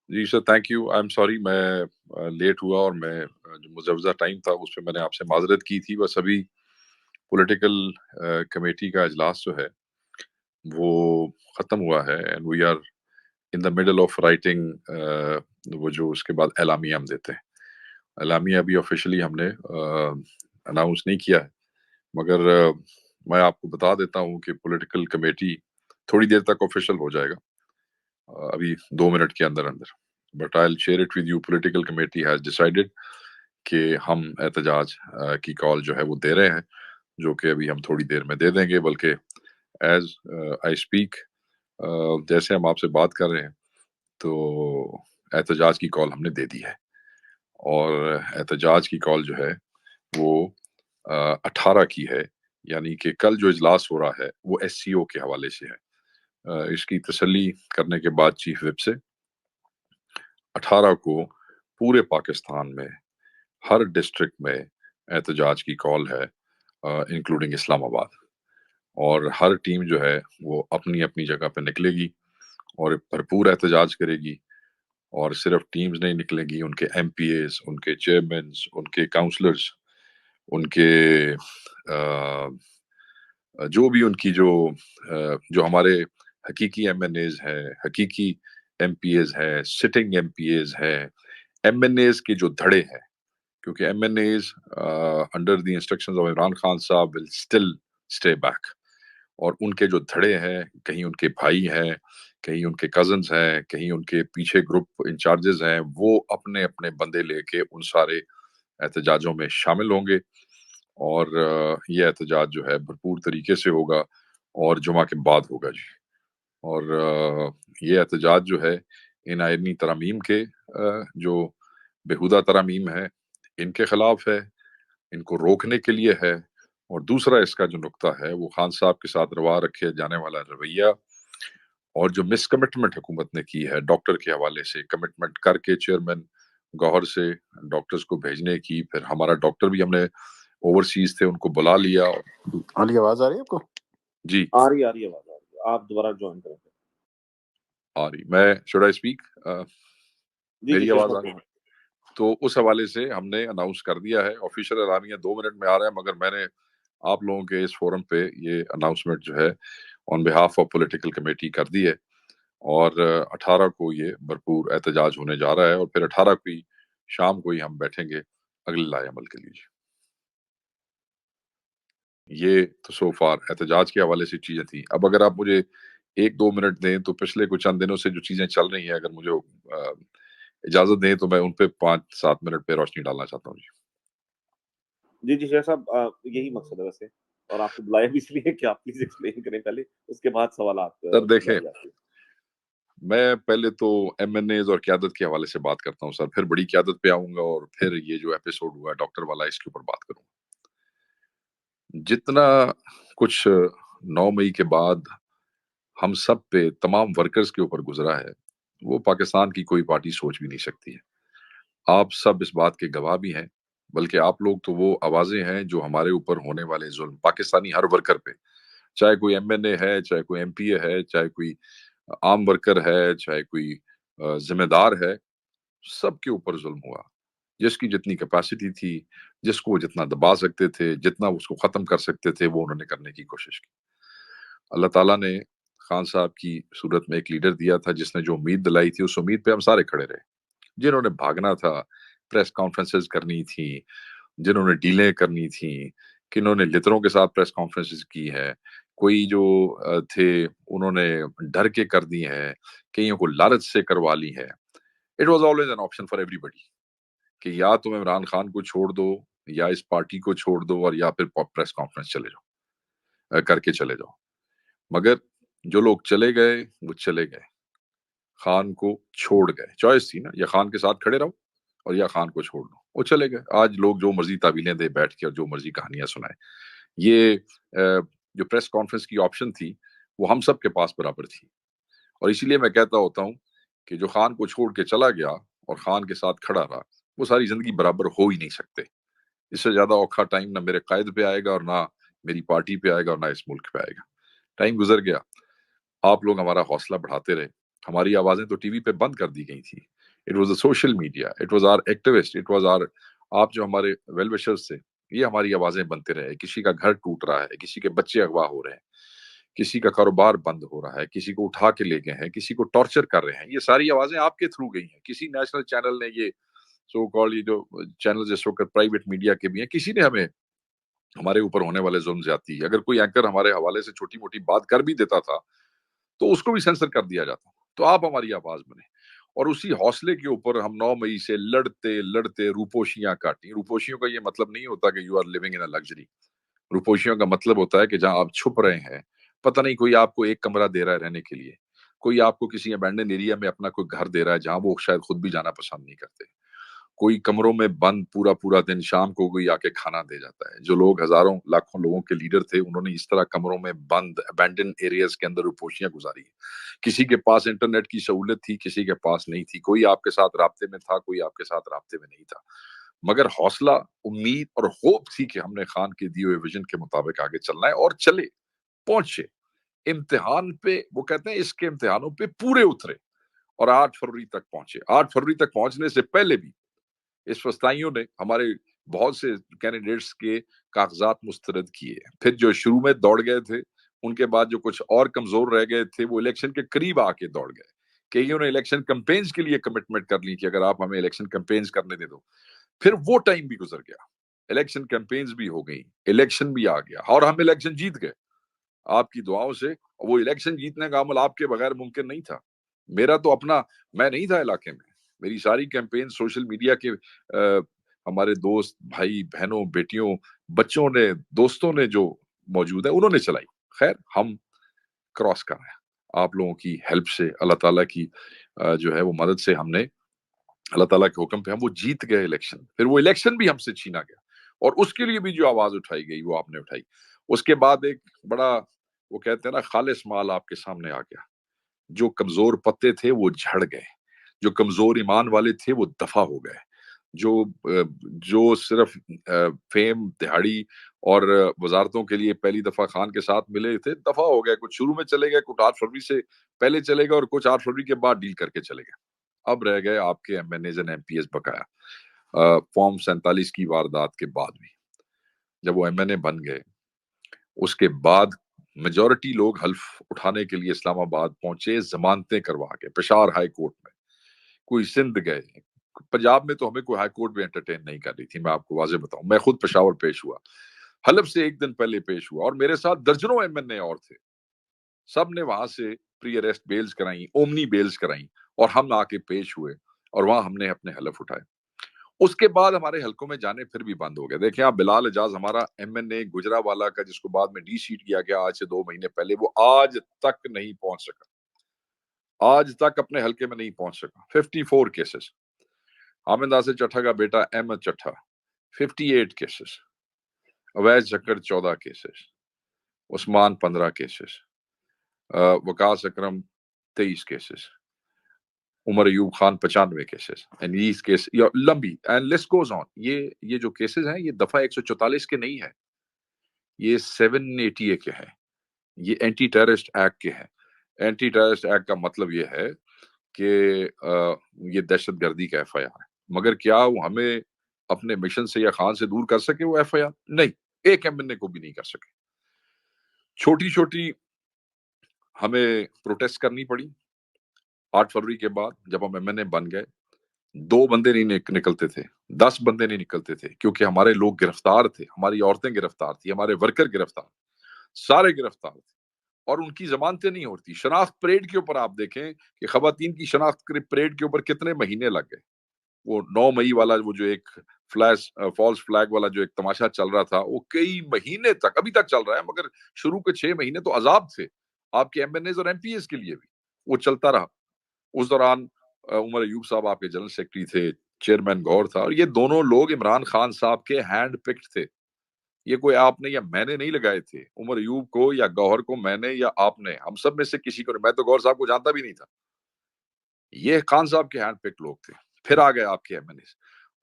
G sir, thank you. I am sorry میں late ہوا، اور میں جو مجوزہ ٹائم تھا اس پہ میں نے آپ سے معذرت کی تھی. بس ابھی پولیٹیکل کمیٹی کا اجلاس جو ہے وہ ختم ہوا ہے، and we are in the middle of writing وہ جو اس کے بعد اعلامیہ ہم دیتے ہیں. اعلامیہ ابھی آفیشلی ہم نے اناؤنس نہیں کیا ہے، مگر میں آپ کو بتا دیتا ہوں کہ پولیٹیکل کمیٹی تھوڑی دیر تک آفیشل ہو جائے گا، ابھی 2 منٹ کے اندر اندر. But I share it with you. Political committee has decided کہ ہم احتجاج کی کال جو ہے وہ دے رہے ہیں، جو کہ ابھی ہم تھوڑی دیر میں دے دیں گے. بلکہ ایز آئی اسپیک، جیسے ہم آپ سے بات کر رہے ہیں تو احتجاج کی کال ہم نے دے دی ہے. اور احتجاج کی کال جو ہے وہ 18 کی ہے، یعنی کہ کل جو اجلاس ہو رہا ہے وہ ایس سی او کے حوالے سے ہے. اس کی تسلی کرنے کے بعد چیف وپ سے 18 کو پورے پاکستان میں ہر ڈسٹرکٹ میں احتجاج کی کال ہے، انکلوڈنگ اسلام آباد. اور ہر ٹیم جو ہے وہ اپنی اپنی جگہ پہ نکلے گی اور بھرپور احتجاج کرے گی. اور صرف ٹیمز نہیں نکلیں گی، ان کے ایم پی ایز، ان کے چیئرمینز، ان کے کاؤنسلرز، ان کے جو بھی ان کی جو ہمارے حقیقی ایم این ایز ہیں، حقیقی ایم پی ایز ہیں، سٹنگ ایم پی ایز ہیں، ایم این ایز کے جو دھڑے ہیں، کیونکہ M N As under the instructions of Imran Khan صاحب ول اسٹل اسٹے بیک. اور ان کے جو دھڑے ہیں، کہیں ان کے بھائی ہیں، کہیں ان کے کزنز ہیں، کہیں ان کے پیچھے گروپ انچارجز ہیں، وہ اپنے اپنے بندے لے کے ان سارے احتجاجوں میں شامل ہوں گے. اور یہ احتجاج جو ہے بھرپور طریقے سے ہوگا اور جمعہ کے بعد ہوگا جی. اور یہ احتجاج جو ہے ان آئینی ترامیم کے جو بےہودہ ترامیم ہیں ان کے خلاف ہے، ان کو روکنے کے لیے ہے. اور دوسرا اس کا جو نقطہ ہے وہ خان صاحب کے ساتھ روا رکھے جانے والا رویہ، اور جو مس کمٹمنٹ حکومت نے کی ہے ڈاکٹر کے حوالے سے، کمٹمنٹ کر کے چیئرمین گوہر سے ڈاکٹرز کو بھیجنے کی. پھر ہمارا ڈاکٹر بھی ہم نے اوورسیز تھے، ان کو بلا لیا. علی آواز آ رہی ہے آپ کو؟ جی آ رہی آواز آ رہی ہے. آپ دوبارہ جوائن کریں. آ رہی. میں شوڈ آئی اسپیک؟ میری آواز آ رہی؟ تو اس حوالے سے ہم نے اناؤنس کر دیا ہے. آفیشیل اعلامیہ 2 منٹ میں آ رہا ہے، مگر میں نے آپ لوگوں کے اس فورم پہ یہ اناؤنسمنٹ جو ہے آن بہاف آف پولیٹیکل کمیٹی کر دی ہے. اور 18 کو یہ بھرپور احتجاج ہونے جا رہا ہے، اور پھر 18 کو ہی شام کو ہی ہم بیٹھیں گے اگلے لائے عمل کے لیے. یہ تو سو فار احتجاج کے حوالے سے چیزیں تھیں. اب اگر آپ مجھے 1-2 منٹ دیں تو پچھلے کچھ چند دنوں سے جو چیزیں چل رہی ہیں، اگر مجھے اجازت دیں تو میں ان پہ 5-7 منٹ پہ روشنی ڈالنا چاہتا ہوں. جی شیخ صاحب، یہی مقصد ہے ویسے، اور آپ کو بلایا بھی اس لیے کہ آپ پلیز ایکسپلین کریں پہلے، اس کے بعد سوالات. سر دیکھیں، میں پہلے تو ایم این ایز اور قیادت کے حوالے سے بات کرتا ہوں سر، پھر بڑی قیادت پہ آؤں گا، اور پھر یہ جو ایپیسوڈ ہوا ڈاکٹر والا اس کے اوپر بات کروں گا. جتنا کچھ 9 مئی کے بعد ہم سب پہ، تمام ورکرز کے اوپر گزرا ہے، وہ پاکستان کی کوئی پارٹی سوچ بھی نہیں سکتی ہے. آپ سب اس بات کے گواہ بھی ہیں، بلکہ آپ لوگ تو وہ آوازیں ہیں جو ہمارے اوپر ہونے والے ظلم، پاکستانی ہر ورکر پہ، چاہے کوئی ایم این اے ہے، چاہے کوئی ایم پی اے ہے، چاہے کوئی عام ورکر ہے، چاہے کوئی ذمہ دار ہے، سب کے اوپر ظلم ہوا. جس کی جتنی کیپیسٹی تھی، جس کو جتنا دبا سکتے تھے، جتنا اس کو ختم کر سکتے تھے، وہ انہوں نے کرنے کی کوشش کی. اللہ تعالیٰ نے خان صاحب کی صورت میں ایک لیڈر دیا تھا جس نے جو امید دلائی تھی، اس امید پہ ہم سارے کھڑے رہے. جنہوں نے بھاگنا تھا، پریس کانفرنسز کرنی تھی، جنہوں نے ڈیلیں کرنی تھیں، کنہوں نے لتروں کے ساتھ پریس کانفرنسز کی ہے، کوئی جو تھے انہوں نے ڈر کے کر دی ہیں، کئیوں کو لالچ سے کروا لی ہے. It was always an option for everybody کہ یا تم عمران خان کو چھوڑ دو، یا اس پارٹی کو چھوڑ دو، اور یا پھر پریس کانفرنس چلے جاؤ، کر کے چلے جاؤ. مگر جو لوگ چلے گئے وہ چلے گئے، خان کو چھوڑ گئے. چوائس تھی نا، یا خان کے ساتھ کھڑے رہو اور یا خان کو چھوڑ دو. وہ چلے گئے. آج لوگ جو مرضی تعویلیں دے بیٹھ کے اور جو مرضی کہانیاں سنائے. یہ جو پریس کانفرنس کی آپشن تھی وہ ہم سب کے پاس برابر تھی. اور اسی لیے میں کہتا ہوتا ہوں کہ جو خان کو چھوڑ کے چلا گیا اور خان کے ساتھ کھڑا رہا، وہ ساری زندگی برابر ہو ہی نہیں سکتے. اس سے زیادہ اوکھا ٹائم نہ میرے قائد پہ آئے گا، اور نہ میری پارٹی پہ آئے گا، اور نہ اس ملک پہ آئے گا. ٹائم گزر گیا، آپ لوگ ہمارا حوصلہ بڑھاتے رہے. ہماری آوازیں تو ٹی وی پہ بند کر دی گئی تھی، It was the social media, it was our activist, it was our, आप जो हमारे वेल विशर्स थे, ये हमारी आवाजें बनते रहे। किसी का घर टूट रहा है, किसी के बच्चे अगवा हो रहे हैं, किसी का कारोबार बंद हो रहा है, किसी को उठा के ले गए हैं, किसी को टॉर्चर कर रहे हैं, ये सारी आवाजें आपके थ्रू गई हैं। किसी नेशनल चैनल ने, ये सो कॉल्ड ये जो चैनल जिस वक्त प्राइवेट मीडिया के भी हैं, किसी ने हमें हमारे ऊपर होने वाले जुल्म ज्यादती, अगर कोई एंकर हमारे हवाले से छोटी मोटी बात कर भी देता था तो उसको भी सेंसर कर दिया जाता। तो आप हमारी आवाज बने, और उसी हौसले के ऊपर हम 9 मई से लड़ते लड़ते रूपोशियां काटी। रूपोशियों का ये मतलब नहीं होता कि you are living in a luxury. रूपोशियों का मतलब होता है कि जहां आप छुप रहे हैं, पता नहीं कोई आपको एक कमरा दे रहा है रहने के लिए, कोई आपको किसी अबैंडन एरिया में अपना कोई घर दे रहा है जहां वो शायद खुद भी जाना पसंद नहीं करते, कोई कमरों में बंद पूरा पूरा दिन, शाम को कोई आके खाना दे जाता है। जो लोग हजारों लाखों लोगों के लीडर थे, उन्होंने इस तरह कमरों में बंद अबैंडन एरियाज के अंदर रूपोशियां गुजारी। किसी के पास इंटरनेट की सहूलत थी, किसी के पास नहीं थी, कोई आपके साथ राब्ते में था, कोई आपके साथ राब्ते में नहीं था, मगर हौसला, उम्मीद और होप थी कि हमने खान के दिए हुए विजन के मुताबिक आगे चलना है, और चले, पहुंचे इम्तिहान पे। वो कहते हैं इसके इम्तिहानों पे पूरे उतरे और 8 फरवरी तक पहुंचे। 8 फरवरी तक पहुंचने से पहले भी इस फस्ताइयों ने हमारे बहुत से कैंडिडेट्स के कागजात मुस्तरद किए। फिर जो शुरू में दौड़ गए थे, उनके बाद जो कुछ और कमजोर रह गए थे, वो इलेक्शन के करीब आके दौड़ गए। कईयों ने इलेक्शन कैंपेन्स के लिए कमिटमेंट कर ली कि अगर आप हमें इलेक्शन कैंपेन्स करने दे दो। फिर वो टाइम भी गुजर गया, इलेक्शन कैंपेन्स भी हो गई, इलेक्शन भी आ गया, और हम इलेक्शन जीत गए आपकी दुआओं से। वो इलेक्शन जीतने का अमल आपके बगैर मुमकिन नहीं था। मेरा तो अपना, मैं नहीं था इलाके में, मेरी सारी कैंपेन सोशल मीडिया के हमारे दोस्त, भाई बहनों, बेटियों, बच्चों ने, दोस्तों ने जो मौजूद है, उन्होंने चलाई। खैर, हम क्रॉस कर रहे हैं आप लोगों की हेल्प से, अल्लाह ताला की जो है वो मदद से, हमने अल्लाह ताला के हुक्म पे हम वो जीत गए इलेक्शन। फिर वो इलेक्शन भी हमसे छीना गया, और उसके लिए भी जो आवाज उठाई गई वो आपने उठाई। उसके बाद एक बड़ा, वो कहते हैं ना, खालिस माल आपके सामने आ गया। जो कमजोर पत्ते थे वो झड़ गए, जो कमजोर ईमान वाले थे वो दफा हो गए, जो सिर्फ फेम, दिहाड़ी और वजारतों के लिए पहली दफा खान के साथ मिले थे, दफा हो गए। कुछ शुरू में चले गए, कुछ 8 फरवरी से पहले चले गए, और कुछ 8 फरवरी के बाद डील करके चले गए। अब रह गए आपके एमएनएज एंड एमपीएस बकाया। फॉर्म 47 की वारदात के बाद भी जब वो एमएनए बन गए, उसके बाद मेजॉरिटी लोग हल्फ उठाने के लिए इस्लामाबाद पहुंचे, जमानतें करवा के पेशावर हाई कोर्ट में, कोई सिंध गए। पंजाब में तो हमें कोई हाई कोर्ट भी एंटरटेन नहीं कर रही थी, मैं आपको वाजे बताऊं। मैं खुद पेशावर पेश हुआ, हलफ से एक दिन पहले पेश हुआ, और मेरे साथ दर्जनों एमएनए और थे। सब ने वहां से प्री अरेस्ट बेल्स कराई, ओमनी बेल्स कराई, और हम आके पेश हुए, और वहां हमने अपने हलफ उठाए। उसके बाद हमारे हलकों में जाने फिर भी बंद हो गए। देखिए आप, बिलाल एजाज हमारा एमएनए गुजरावाला का, जिसको बाद में डी सीट किया गया आज से 2 महीने पहले, वो आज तक नहीं पहुंच सका, आज तक अपने हलके में नहीं पहुंच सका। 54 केसेस। हामिद आसिफ चट्ठा का बेटा अहमद चट्ठा, 58 केसेस। अवैध चक्कर 14 cases. Usman 15 cases. Waqas Akram 23 cases. Umar Ayub Khan 95 cases. And these case लंबी, एंड लिस्ट गोज ऑन। ये जो केसेस हैं, ये दफा 144 के नहीं है, ये 780 के हैं, ये एंटी टेररिस्ट एक्ट के हैं। एंटी टेररिस्ट एक्ट का मतलब ये है कि ये दहशतगर्दी का एफआईआर है। मगर क्या वो हमें अपने मिशन से या खान से दूर कर सके? वो एफआईआर नहीं, एक एमएनए को भी नहीं कर सके। छोटी छोटी हमें प्रोटेस्ट करनी पड़ी 8 फरवरी के बाद, जब हम एमएनए बन गए। 2 बंदे नहीं निकलते थे, 10 बंदे नहीं निकलते थे, क्योंकि हमारे लोग गिरफ्तार थे, हमारी औरतें गिरफ्तार थी, हमारे वर्कर गिरफ्तार, सारे गिरफ्तार थे, और उनकी जमानतें नहीं होती। शनाख्त परेड के ऊपर आप देखें कि खवातीन की शनाख्त परेड के ऊपर कितने महीने लग गए। वो 9 मई वाला, वो जो एक फॉल्स फ्लैग वाला जो एक तमाशा चल रहा था, वो कई महीने तक, अभी तक चल रहा है, मगर शुरू के 6 महीने तो अजाब थे आपके एमएनएज और एमपीएस के लिए भी। वो चलता रहा। उस दौरान उमर अयूब साहब आपके जनरल सेक्रेटरी थे, चेयरमैन गौर था, और ये दोनों लोग इमरान खान साहब के हैंड पिक्ड थे। ये कोई आपने या मैंने नहीं लगाए थे। उमर अयूब को या गौहर को मैंने या आपने, हम सब में से किसी को नहीं। मैं तो गौर साहब को जानता भी नहीं था। ये खान साहब के हैंड पिक्ड लोग थे। फिर आ गए आपके एमएनए।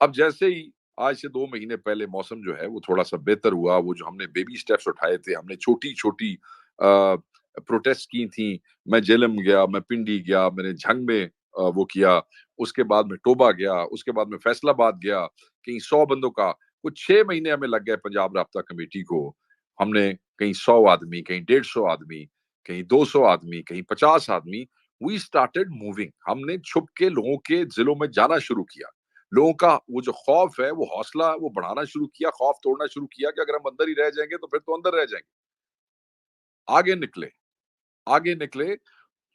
अब जैसे ही आज से 2 महीने पहले मौसम जो है वो थोड़ा सा बेहतर हुआ, वो जो हमने बेबी स्टेप्स उठाए थे, हमने छोटी छोटी प्रोटेस्ट की थी। मैं जेलम गया, मैं पिंडी गया, मैंने झंग में वो किया, उसके बाद में टोबा गया, उसके बाद में फैसलाबाद गया, कहीं 100 बंदों का, कुछ 6 महीने हमें लग गए पंजाब राब्ता कमेटी को। हमने कहीं 100 आदमी, कहीं 150 आदमी, कहीं 200 आदमी, कहीं 50 आदमी, वी स्टार्टेड मूविंग। हमने छुप के लोगों के जिलों में जाना शुरू किया। लोगों का वो जो खौफ है, वो हौसला वो बढ़ाना शुरू किया, खौफ तोड़ना शुरू किया कि अगर हम अंदर ही रह जाएंगे तो फिर तो अंदर रह जाएंगे। आगे निकले, आगे निकले,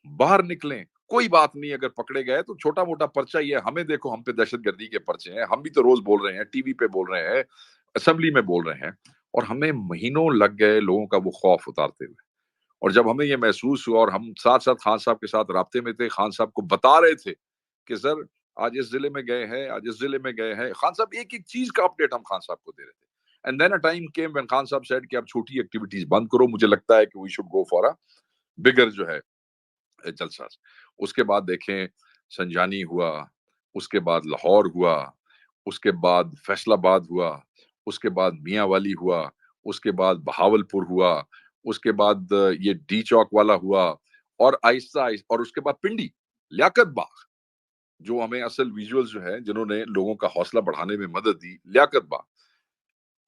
बाहर निकले, कोई बात नहीं, अगर पकड़े गए तो छोटा मोटा पर्चा ही है, हमें देखो, हम पे दहशतगर्दी के पर्चे हैं, हम भी तो रोज बोल रहे हैं, टीवी पे बोल रहे हैं, असेंबली में बोल रहे हैं, और हमें महीनों लग गए लोगों का वो खौफ उतारते हुए। और जब हमें ये महसूस हुआ, और हम साथ साथ खान साहब के साथ राब्ते में थे, खान साहब को बता रहे थे कि सर आज इस जिले में गए हैं, आज इस जिले में गए हैं, खान साहब एक एक चीज का अपडेट हम खान साहब को दे रहे थे। And then a time came when Khan साहब सेड कि आप छोटी एक्टिविटीज बंद करो, मुझे लगता है कि we should go for a bigger जो है जलसा। उसके बाद देखें, संजानी हुआ, उसके बाद लाहौर हुआ, उसके बाद फैसलाबाद हुआ, उसके बाद मियांवाली हुआ, उसके बाद बहावलपुर हुआ, उसके बाद ये डी चौक वाला हुआ, और आहिस्ता आहिस्ता, और उसके बाद पिंडी, लियाकत बाग, जो हमें असल विजुअल्स जो है जिन्होंने लोगों का हौसला बढ़ाने में मदद दी, लियाकत बाग।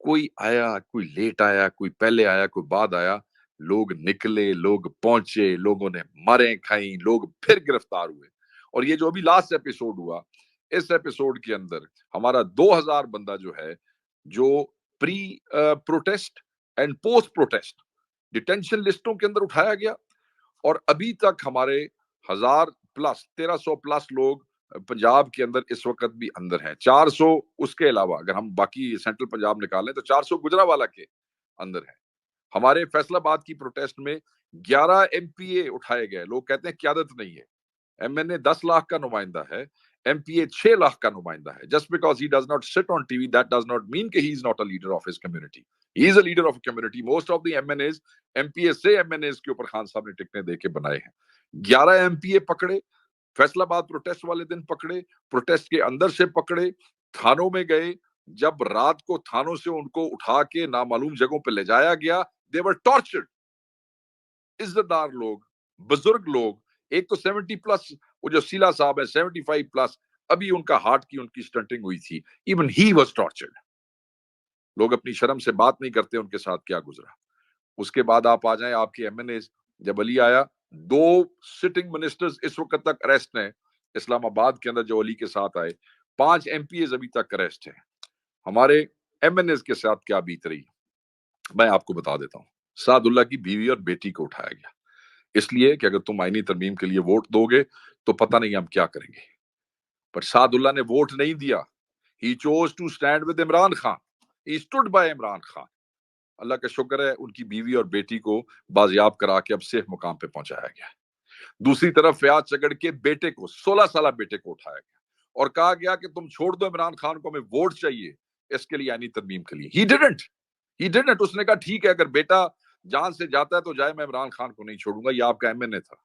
कोई आया, कोई लेट आया, कोई पहले आया, कोई बाद आया, लोग निकले, लोग पहुंचे, लोगों ने मारें खाई, लोग फिर गिरफ्तार हुए। और ये जो अभी लास्ट एपिसोड हुआ, इस एपिसोड के अंदर हमारा 2000 बंदा जो है, जो pre protest and post protest detention लिस्टों के अंदर उठाया गया, और अभी तक हमारे 1000 प्लस 1300 प्लस लोग पंजाब के अंदर इस वक्त भी अंदर हैं। 400 उसके अलावा अगर हम बाकी सेंट्रल पंजाब निकालें तो 400 गुजरावाला के अंदर है। हमारे फैसलाबाद की प्रोटेस्ट में 11 एमपीए उठाए गए। लोग कहते हैं क्यादत नहीं है, एमएनए 10 लाख का नुमाइंदा है, एमपीए 6 लाख का नुमाइंदा है। Just because he does not sit on TV, that does not mean कि he is not a leader of his community. He is a leader of community. Most of the MNAs, MPA से MNAs के ऊपर खान साहब ने टिकने देके बनाए हैं। 11 एमपीए पकड़े, फैसलाबाद प्रोटेस्ट वाले दिन पकड़े, प्रोटेस्ट के अंदर से पकड़े, थानों में गए, जब रात को थानों से उनको उठा के नामालूम जगहों पे ले जाया गया, दे वर टॉर्चर्ड। इज्जतदार लोग, बुजुर्ग लोग, एक तो 70 प्लस, वो जो सीला साहब है 75 प्लस, अभी उनका हार्ट की उनकी स्टंटिंग हुई थी, इवन ही वाज टॉर्चर्ड। लोग अपनी शर्म से बात नहीं करते उनके साथ क्या गुजरा। उसके बाद आप आ जाएं आपके एमएनए, जब अली आया, 2 सिटिंग मिनिस्टर्स इस वक्त तक अरेस्ट हैं इस्लामाबाद के अंदर जो अली के साथ आए, 5 एमपीएस अभी तक अरेस्ट हैं। हमारे एमएनए के साथ क्या बीत रही मैं आपको बता देता हूँ। सादुल्ला की बीवी और बेटी को उठाया गया, इसलिए कि अगर तुम आईनी तरमीम के लिए वोट दोगे तो पता नहीं हम क्या करेंगे। पर सादुल्ला ने वोट नहीं दिया। He chose to stand with Imran Khan, he stood by Imran Khan. अल्लाह का शुक्र है, उनकी बीवी और बेटी को बाजियाब करा के अब सेफ मुकाम पे पहुंचाया गया। दूसरी तरफ फयाज चगड़ के बेटे को, 16 साल बेटे को उठाया गया और कहा गया कि तुम छोड़ दो इमरान खान को, हमें वोट चाहिए इसके लिए, यानी तरमीम के लिए। He didn't. उसने कहा ठीक है, अगर बेटा जान से जाता है तो जाए, मैं इमरान खान को नहीं छोड़ूंगा। ये आपका एमएनए था।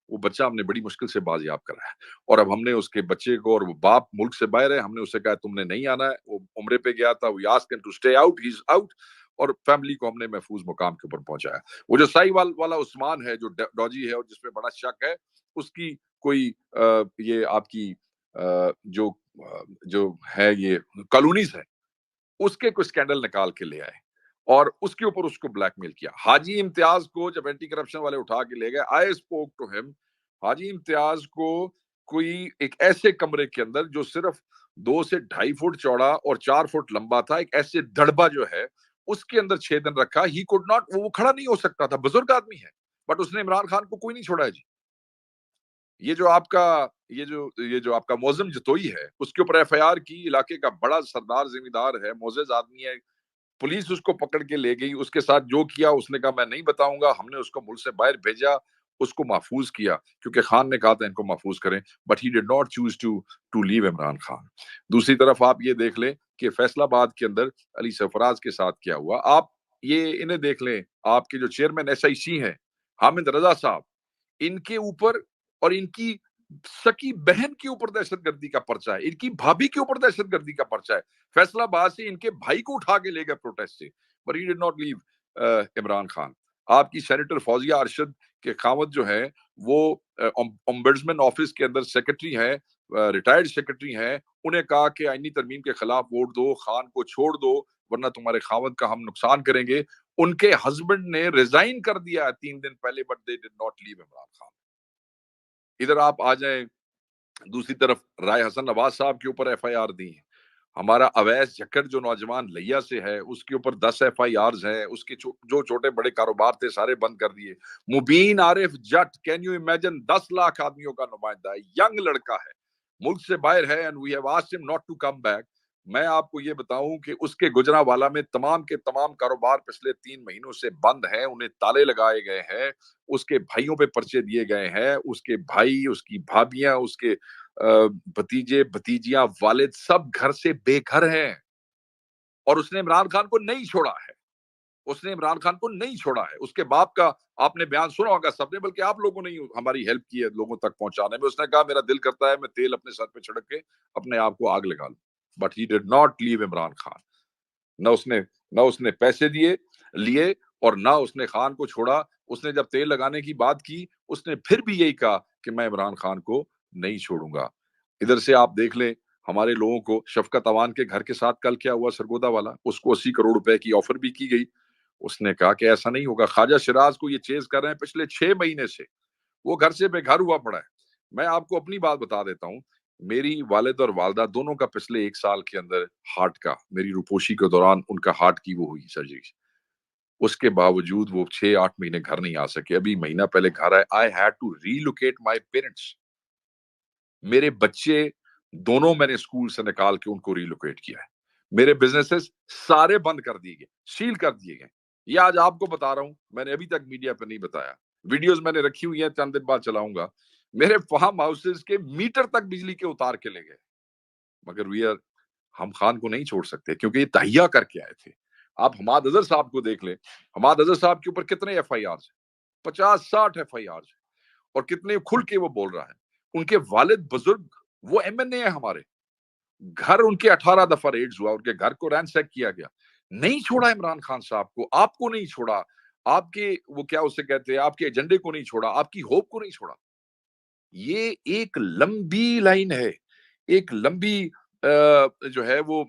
वो बच्चा हमने बड़ी मुश्किल से बाजियाब कराया, और अब हमने उसके बच्चे को, और वो बाप मुल्क से बाहर है, हमने उसे कहा तुमने नहीं आना है। वो उम्रे पे गया था, we asked him to stay out, he is out, और फैमिली को हमने महफूज मुकाम के ऊपर पहुंचाया। वो जो साहिवाल वाला उस्मान है, जो डॉजी है और जिसपे बड़ा शक है, उसकी कोई ये आपकी जो है ये कॉलोनीज है, उसके कोई स्कैंडल निकाल के ले आए और उसके ऊपर उसको ब्लैकमेल किया। हाजी इम्तियाज को जब एंटी करप्शन वाले उठा के ले गए, आई स्पोक टू हिम। हाजी इम्तियाज को कोई एक ऐसे कमरे के अंदर जो सिर्फ 2 से 2.5 फुट चौड़ा और 4 फुट लंबा था, एक ऐसे दड़बा जो है, उसके अंदर 6 दिन रखा। ही कुड नॉट, वो खड़ा नहीं हो सकता था, बुजुर्ग आदमी है, बट उसने इमरान खान को कोई नहीं छोड़ा है जी। ये जो आपका मौजम जतोई है, उसके ऊपर एफआईआर की, इलाके का बड़ा सरदार जिम्मेदार है, मोजेज आदमी है, पुलिस उसको पकड़ के ले गई। उसके साथ जो किया उसने कहा मैं नहीं बताऊंगा। हमने उसको मुल्क से बाहर भेजा, उसको महफूज किया, क्योंकि खान ने कहा था इनको महफूज करें, but he did not choose to leave Imran Khan. दूसरी तरफ आप ये देख लें कि फैसलाबाद के अंदर अली सरफराज के साथ क्या हुआ। आप ये इन्हें देख लें, आपके जो चेयरमैन एसआईसी हैं हामिद रजा साहब, इनके ऊपर और इनकी सकी बहन के ऊपर दहशतगर्दी का पर्चा है, इनकी भाभी के ऊपर दहशतगर्दी का पर्चा है। फैसलाबाद से इनके भाई को उठा के ले गए प्रोटेस्ट से, but he did not leave Imran Khan. आपकी सेनेटर फौजिया अरशद के खामद जो है, وہ ombudsman آفس کے اندر سیکرٹری ہیں, ریٹائرڈ سیکرٹری ہیں, انہیں کہا کہ آئینی ترمیم کے خلاف ووٹ دو, خان کو چھوڑ دو ورنہ تمہارے خاوند کا ہم نقصان کریں گے. ان کے ہسبینڈ نے ریزائن کر دیا 3 دن پہلے, بٹ دے ڈڈ ناٹ لیو عمران خان. ادھر آپ آ جائیں دوسری طرف, رائے حسن نواز صاحب کے اوپر ایف آئی آر دی ہیں. ہمارا اویس جھکڑ جو نوجوان لیا سے ہے, اس کے اوپر 10 ایف آئی آرز ہیں. اس کے جو چھوٹے بڑے کاروبار تھے سارے بند کر دیے. مبین عارف جٹ, کین یو امیجن, 10 لاکھ آدمیوں کا نمائندہ ہے, ینگ لڑکا ہے, ملک سے باہر ہے, اینڈ وی ہیو آسکڈ ہم ناٹ ٹو کم بیک. میں آپ کو یہ بتاؤں کہ اس کے گجرانوالہ میں تمام کے تمام کاروبار پچھلے 3 مہینوں سے بند ہیں, انہیں تالے لگائے گئے ہیں. اس کے بھائیوں پہ پرچے دیے گئے ہیں, اس کے بھائی, اس کی بھابیاں, اس کے بھتیجے بھتیجیاں, والد سب گھر سے بے گھر ہیں. اور اس نے عمران خان کو نہیں چھوڑا ہے, اس نے عمران خان کو نہیں چھوڑا ہے. اس کے باپ کا آپ نے بیان سنا ہوگا سب نے, بلکہ آپ لوگوں نے ہماری ہیلپ کی ہے لوگوں تک پہنچانے میں. اس نے کہا میرا دل کرتا ہے میں تیل اپنے سر پہ چھڑک کے اپنے آپ کو آگ لگا لوں, بٹ ہی ڈڈ ناٹ لیو عمران خان. نہ اس نے پیسے لیے اور نہ اس نے خان کو چھوڑا. اس نے جب تیل لگانے کی بات کی, اس نے پھر بھی یہی کہا کہ میں عمران خان کو نہیں چھوڑوں گا. ادھر سے آپ دیکھ لیں ہمارے لوگوں کو, شفقت اوان کے گھر کے ساتھ کل کیا ہوا, سرگودا والا, اس کو 80 کروڑ روپے کی آفر بھی کی گئی. اس نے کہا کہ ایسا نہیں ہوگا. خواجہ شیراز کو یہ چیز کر رہے ہیں پچھلے 6 مہینے سے, وہ گھر سے بے گھر ہوا پڑا ہے. میں آپ کو اپنی بات بتا دیتا ہوں, میری والد اور والدہ دونوں کا پچھلے 1 سال کے اندر ہارٹ کا, میری روپوشی کے دوران ان کا ہارٹ کی وہ ہوئی سرجری. اس کے باوجود وہ 6-8 مہینے گھر نہیں آ سکے. ابھی مہینہ پہلے گھر آئے. I had to relocate my parents. میرے بچے دونوں میں نے اسکول سے نکال کے ان کو ریلوکیٹ کیا ہے. میرے بزنسز سارے بند کر دیے گئے, سیل کر دیے گئے. یہ آج آپ کو بتا رہا ہوں, میں نے ابھی تک میڈیا پہ نہیں بتایا. ویڈیوز میں نے رکھی ہوئی ہیں, چند دن بعد چلاؤں گا. میرے فارم ہاؤسز کے میٹر تک بجلی کے اتار کے لے گئے. مگر ہم خان کو نہیں چھوڑ سکتے کیونکہ یہ تہیا کر کے آئے تھے. آپ حماد اظہر صاحب کو دیکھ لیں, حماد اظہر صاحب کے اوپر کتنے ایف آئی آرز ہیں, 50-60 ایف آئی آرز ہیں, اور کتنے کھل کے وہ بول رہا ہے. ان کے والد بزرگ وہ ایم این اے ہیں ہمارے, گھر ان کے 18 دفعہ ریڈز ہوا, ان کے گھر کو رینسیک کیا گیا. نہیں چھوڑا عمران خان صاحب کو, آپ کو نہیں چھوڑا, آپ کے وہ کیا اسے کہتے ہیں, آپ کے ایجنڈے کو نہیں چھوڑا, آپ کی ہوپ کو نہیں چھوڑا. یہ ایک لمبی لائن ہے, ایک لمبی جو ہے وہ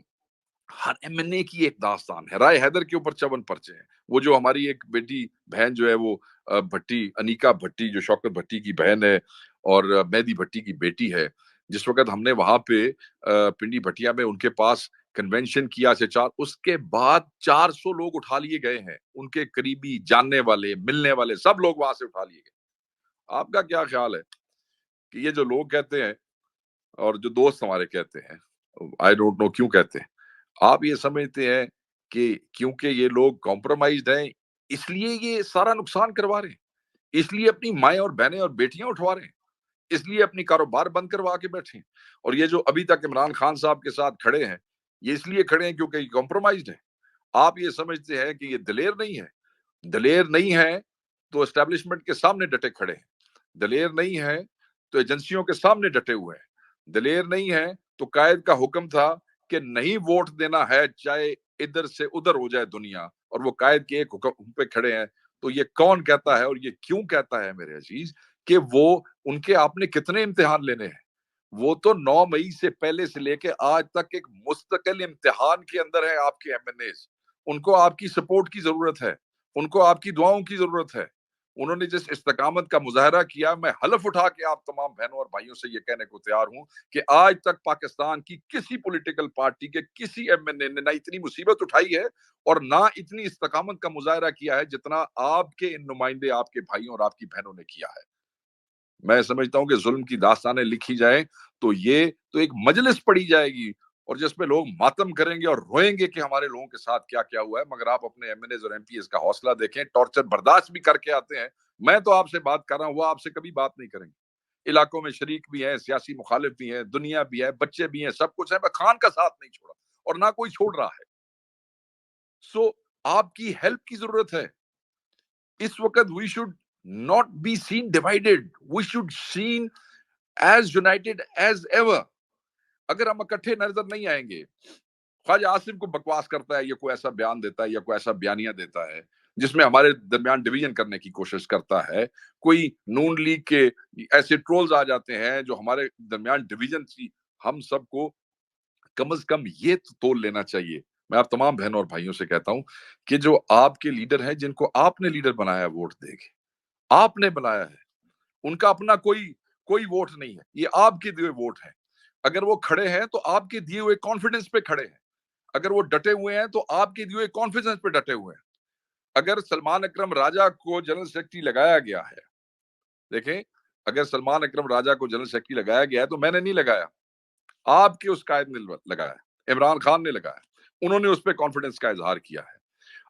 ہر ایم این اے کی ایک داستان ہے. رائے حیدر کے اوپر 54 پرچے ہیں. وہ جو ہماری ایک بیٹی بہن جو ہے وہ بھٹی, انیکا بھٹی, جو شوکت بھٹی کی بہن ہے اور مہدی بھٹی کی بیٹی ہے, جس وقت ہم نے وہاں پہ پنڈی بھٹیا میں ان کے پاس کنونشن کیا سے 4, اس کے بعد 400 لوگ اٹھا لیے گئے ہیں. ان کے قریبی, جاننے والے, ملنے والے سب لوگ وہاں سے اٹھا لیے گئے. آپ کا کیا خیال ہے کہ یہ جو لوگ کہتے ہیں اور جو دوست ہمارے کہتے ہیں, آئی ڈونٹ نو کیوں کہتے ہیں, آپ یہ سمجھتے ہیں کہ کیونکہ یہ لوگ کمپرومائزڈ ہیں اس لیے یہ سارا نقصان کروا رہے ہیں, اس لیے اپنی مائیں اور بہنیں اور بیٹیاں اٹھوا رہے ہیں, اس لیے اپنی کاروبار بند کروا کے بیٹھے ہیں, اور یہ جو ابھی تک عمران خان صاحب کے ساتھ کھڑے ہیں یہ اس لیے کھڑے ہیں کیونکہ یہ کمپرومائزڈ ہیں. آپ یہ سمجھتے ہیں کہ یہ دلیر نہیں ہے. دلیر نہیں ہے تو اسٹیبلشمنٹ کے سامنے ڈٹے کھڑے ہیں, دلیر نہیں ہے تو ایجنسیوں کے سامنے ڈٹے ہوئے ہیں, دلیر نہیں ہے تو قائد کا حکم تھا کہ نہیں ووٹ دینا ہے چاہے ادھر سے ادھر ہو جائے دنیا, اور وہ قائد کے ایک حکم پہ کھڑے ہیں. تو یہ کون کہتا ہے اور یہ کیوں کہتا ہے میرے عزیز کہ وہ ان کے آپ نے کتنے امتحان لینے ہیں؟ وہ تو 9 مئی سے پہلے سے لے کے آج تک ایک مستقل امتحان کے اندر ہے آپ کے ایم این ایز. ان کو آپ کی سپورٹ کی ضرورت ہے, ان کو آپ کی دعاؤں کی ضرورت ہے. انہوں نے جس استقامت کا مظاہرہ کیا, میں حلف اٹھا کے آپ تمام بہنوں اور بھائیوں سے یہ کہنے کو تیار ہوں کہ آج تک پاکستان کی کسی پولیٹیکل پارٹی کے کسی ایم این اے نے نہ اتنی مصیبت اٹھائی ہے اور نہ اتنی استقامت کا مظاہرہ کیا ہے جتنا آپ کے ان نمائندے, آپ کے بھائیوں اور آپ کی بہنوں نے کیا ہے. میں سمجھتا ہوں کہ ظلم کی داستانیں لکھی جائیں تو یہ تو ایک مجلس پڑھی جائے گی اور جس پہ لوگ ماتم کریں گے اور روئیں گے کہ ہمارے لوگوں کے ساتھ کیا کیا ہوا ہے. مگر آپ اپنے ایم این ایز اور ایم پی ایز کا حوصلہ دیکھیں, ٹارچر برداشت بھی کر کے آتے ہیں. میں تو آپ سے بات کر رہا ہوں, وہ آپ سے کبھی بات نہیں کریں گے. علاقوں میں شریک بھی ہیں, سیاسی مخالف بھی ہیں, دنیا بھی ہے, بچے بھی ہیں, سب کچھ ہے. میں خان کا ساتھ نہیں چھوڑا اور نہ کوئی چھوڑ رہا ہے. سو آپ کی ہیلپ کی ضرورت ہے. اس وقت we should not be seen divided, we should seen as united as ever. اگر ہم اکٹھے نظر نہیں آئیں گے, خواجہ عاصم کو بکواس کرتا ہے, یہ کوئی ایسا بیان دیتا ہے یا کوئی ایسا بیانیہ دیتا ہے, जिसमें हमारे दरमियान डिवीजन करने की कोशिश करता है। कोई नून लीग के ऐसे ट्रोल्स आ जाते हैं जो हमारे दरमियान डिवीजन की, हम सबको कम से कम ये तो तोल लेना चाहिए। मैं आप तमाम बहनों और भाइयों से कहता हूं कि जो आपके लीडर हैं, जिनको आपने लीडर बनाया वोट देके, आपने बनाया है, उनका अपना कोई कोई वोट नहीं है, ये आपके दिए हुए वोट हैं। अगर वो खड़े हैं तो आपके दिए हुए कॉन्फिडेंस पे खड़े हैं, अगर वो डटे हुए हैं तो आपके दिए हुए कॉन्फिडेंस पे डटे हुए हैं। अगर सलमान अकरम राजा को जनरल सेक्रेटरी लगाया गया है, देखें, अगर सलमान अकरम राजा को जनरल सेक्रेटरी लगाया गया है तो मैंने नहीं लगाया, आपके उस कायद ने लगाया, इमरान खान ने लगाया, उन्होंने उस पर कॉन्फिडेंस का इजहार किया है।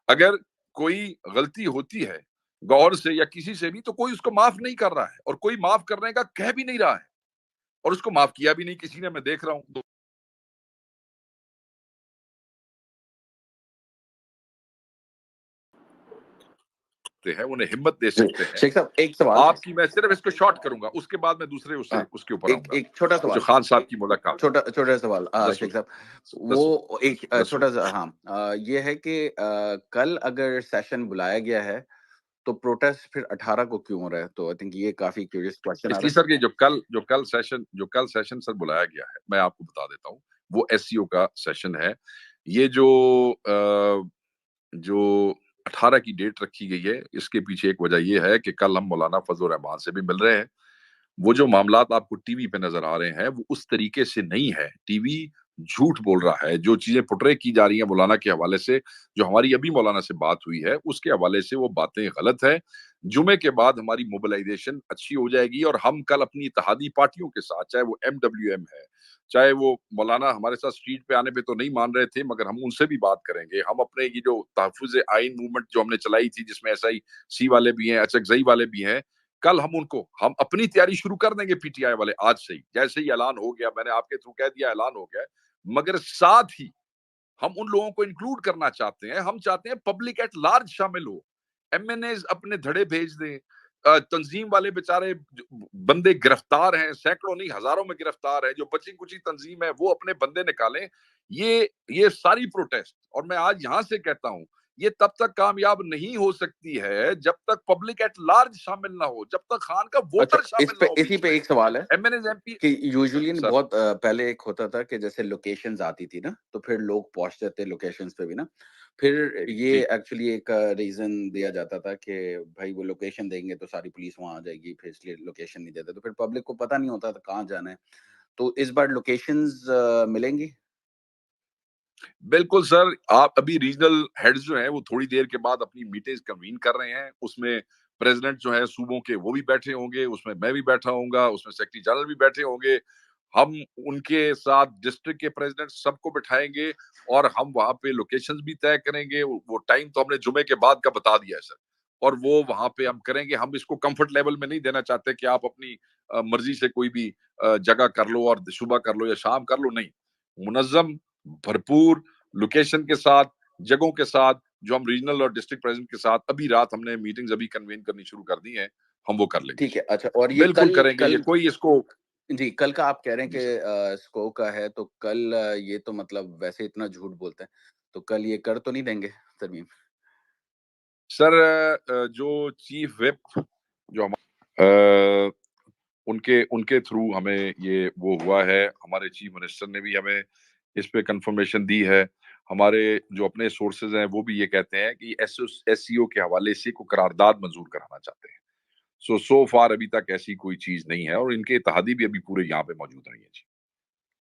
अगर कोई गलती होती है गौर से या किसी से भी, तो कोई उसको माफ नहीं कर रहा है, और कोई माफ करने का कह भी नहीं रहा है, और उसको माफ किया भी नहीं किसी ने, मैं देख रहा हूं। है उन्हें हिम्मत दे सकते हैं। शेख साहब एक सवाल, आपकी मैं सिर्फ इसको शॉर्ट करूंगा, उसके बाद मैं दूसरे उसके ऊपर एक आऊंगा। एक छोटा सवाल, जो खान साहब की मुलाकात, छोटा सवाल शेख साहब, वो एक छोटा सा, हाँ, ये है कि कल अगर सेशन बुलाया गया है तो प्रोटेस्ट फिर 18 को क्यों हो रहा है? तो आई थिंक ये काफी क्यूरियस क्वेश्चन आ रहा है। सर ये जो कल सेशन सर बुलाया गया है, मैं आपको बता देता हूँ, वो एससीओ का सेशन है। ये जो 18 की डेट रखी गई है, इसके पीछे एक वजह ये है कि कल हम मौलाना फजल रहमान से भी मिल रहे हैं। वो जो मामलात आपको टीवी पे नजर आ रहे हैं वो उस तरीके से नहीं है, टीवी झूठ बोल रहा है। जो चीजें पुटरे की जा रही हैं मौलाना के हवाले से, जो हमारी अभी मौलाना से बात हुई है उसके हवाले से, वो बातें गलत है। जुमे के बाद हमारी मोबिलाइजेशन अच्छी हो जाएगी और हम कल अपनी इत्तेहादी पार्टियों के साथ, चाहे वो MWM है, चाहे वो मौलाना हमारे साथ स्ट्रीट पे आने पे तो नहीं मान रहे थे, मगर हम उनसे भी बात करेंगे। हम अपने ये जो तहफ़्फ़ुज़ आइन मूवमेंट जो हमने चलाई थी, जिसमें SIC वाले भी हैं, अचकज़ई वाले भी हैं, कल हम अपनी तैयारी शुरू कर देंगे PTI वाले आज से ही। जैसे ही ऐलान हो गया, मैंने आपके थ्रू कह दिया ऐलान हो गया है, मगर साथ ही हम उन लोगों को इंक्लूड करना चाहते हैं। हम चाहते हैं पब्लिक एट लार्ज शामिल हो, MNAs अपने धड़े भेज दें। तंजीम वाले बेचारे बंदे गिरफ्तार हैं, सैकड़ों नहीं हजारों में गिरफ्तार है। जो बची कुची तंजीम है वो अपने बंदे निकालें। ये सारी प्रोटेस्ट, और मैं आज यहां से कहता हूं, ये तब तक कामयाब नहीं हो सकती है जब तक पब्लिक एट लार्ज शामिल ना हो, जब तक खान का वोटर शामिल ना हो। इसी पे एक सवाल है MNAs MP कि यूजुअली सर, बहुत पहले एक होता था कि जैसे लोकेशंस आती थी ना, तो फिर लोग पहुंचते थे लोकेशंस पे भी ना, फिर ये एक्चुअली एक रीजन दिया जाता था कि भाई वो लोकेशन देंगे तो सारी पुलिस वहां आ जाएगी, फिर इसलिए लोकेशन नहीं देते, तो फिर पब्लिक को पता नहीं होता था कहाँ जाना है। तो इस बार लोकेशंस मिलेंगी? बिल्कुल सर, आप अभी रीजनल हेड्स जो हैं वो थोड़ी देर के बाद अपनी मीटिंग्स कन्वीन कर रहे हैं। उसमें प्रेसिडेंट जो है सूबों के वो भी बैठे होंगे, उसमें मैं भी बैठा होऊंगा, उसमें सेक्रेटरी जनरल भी बैठे होंगे। हम उनके साथ डिस्ट्रिक्ट के प्रेसिडेंट सबको बिठाएंगे और हम वहां पे लोकेशंस भी तय करेंगे। वो टाइम तो हमने जुमे के बाद का बता दिया है सर, और वो वहां पे हम करेंगे। हम इसको कंफर्ट लेवल में नहीं देना चाहते कि आप अपनी मर्जी से कोई भी जगह कर लो और सुबह कर लो या शाम कर लो, नहीं। मुनज्जम, भरपूर लोकेशन के साथ, जगहों के साथ, जो हम रीजनल और डिस्ट्रिक्ट प्रेसिडेंट के साथ अभी रात हमने मीटिंग्स अभी कन्वेन करनी शुरू कर दी हैं, हम वो कर लेंगे। ठीक है, अच्छा, और ये बिल्कुल करेंगे, ये कोई इसको जी, कल का आप कह रहे हैं कि स्को का है, तो कल ये तो मतलब वैसे इतना झूठ बोलते हैं, तो कल ये कर तो नहीं देंगे तरमीम? सर जो चीफ विप जो उनके उनके थ्रू हमें ये वो हुआ है, हमारे चीफ मिनिस्टर ने भी हमें इस पे कंफर्मेशन दी है। हमारे जो अपने सोर्सेज हैं वो भी ये कहते हैं कि SCO के हवाले से को करारदाद मंजूर कराना चाहते हैं। सो फार अभी तक ऐसी कोई चीज नहीं है, और इनके इत्तेहादी भी अभी पूरे यहाँ पे मौजूद नहीं है जी।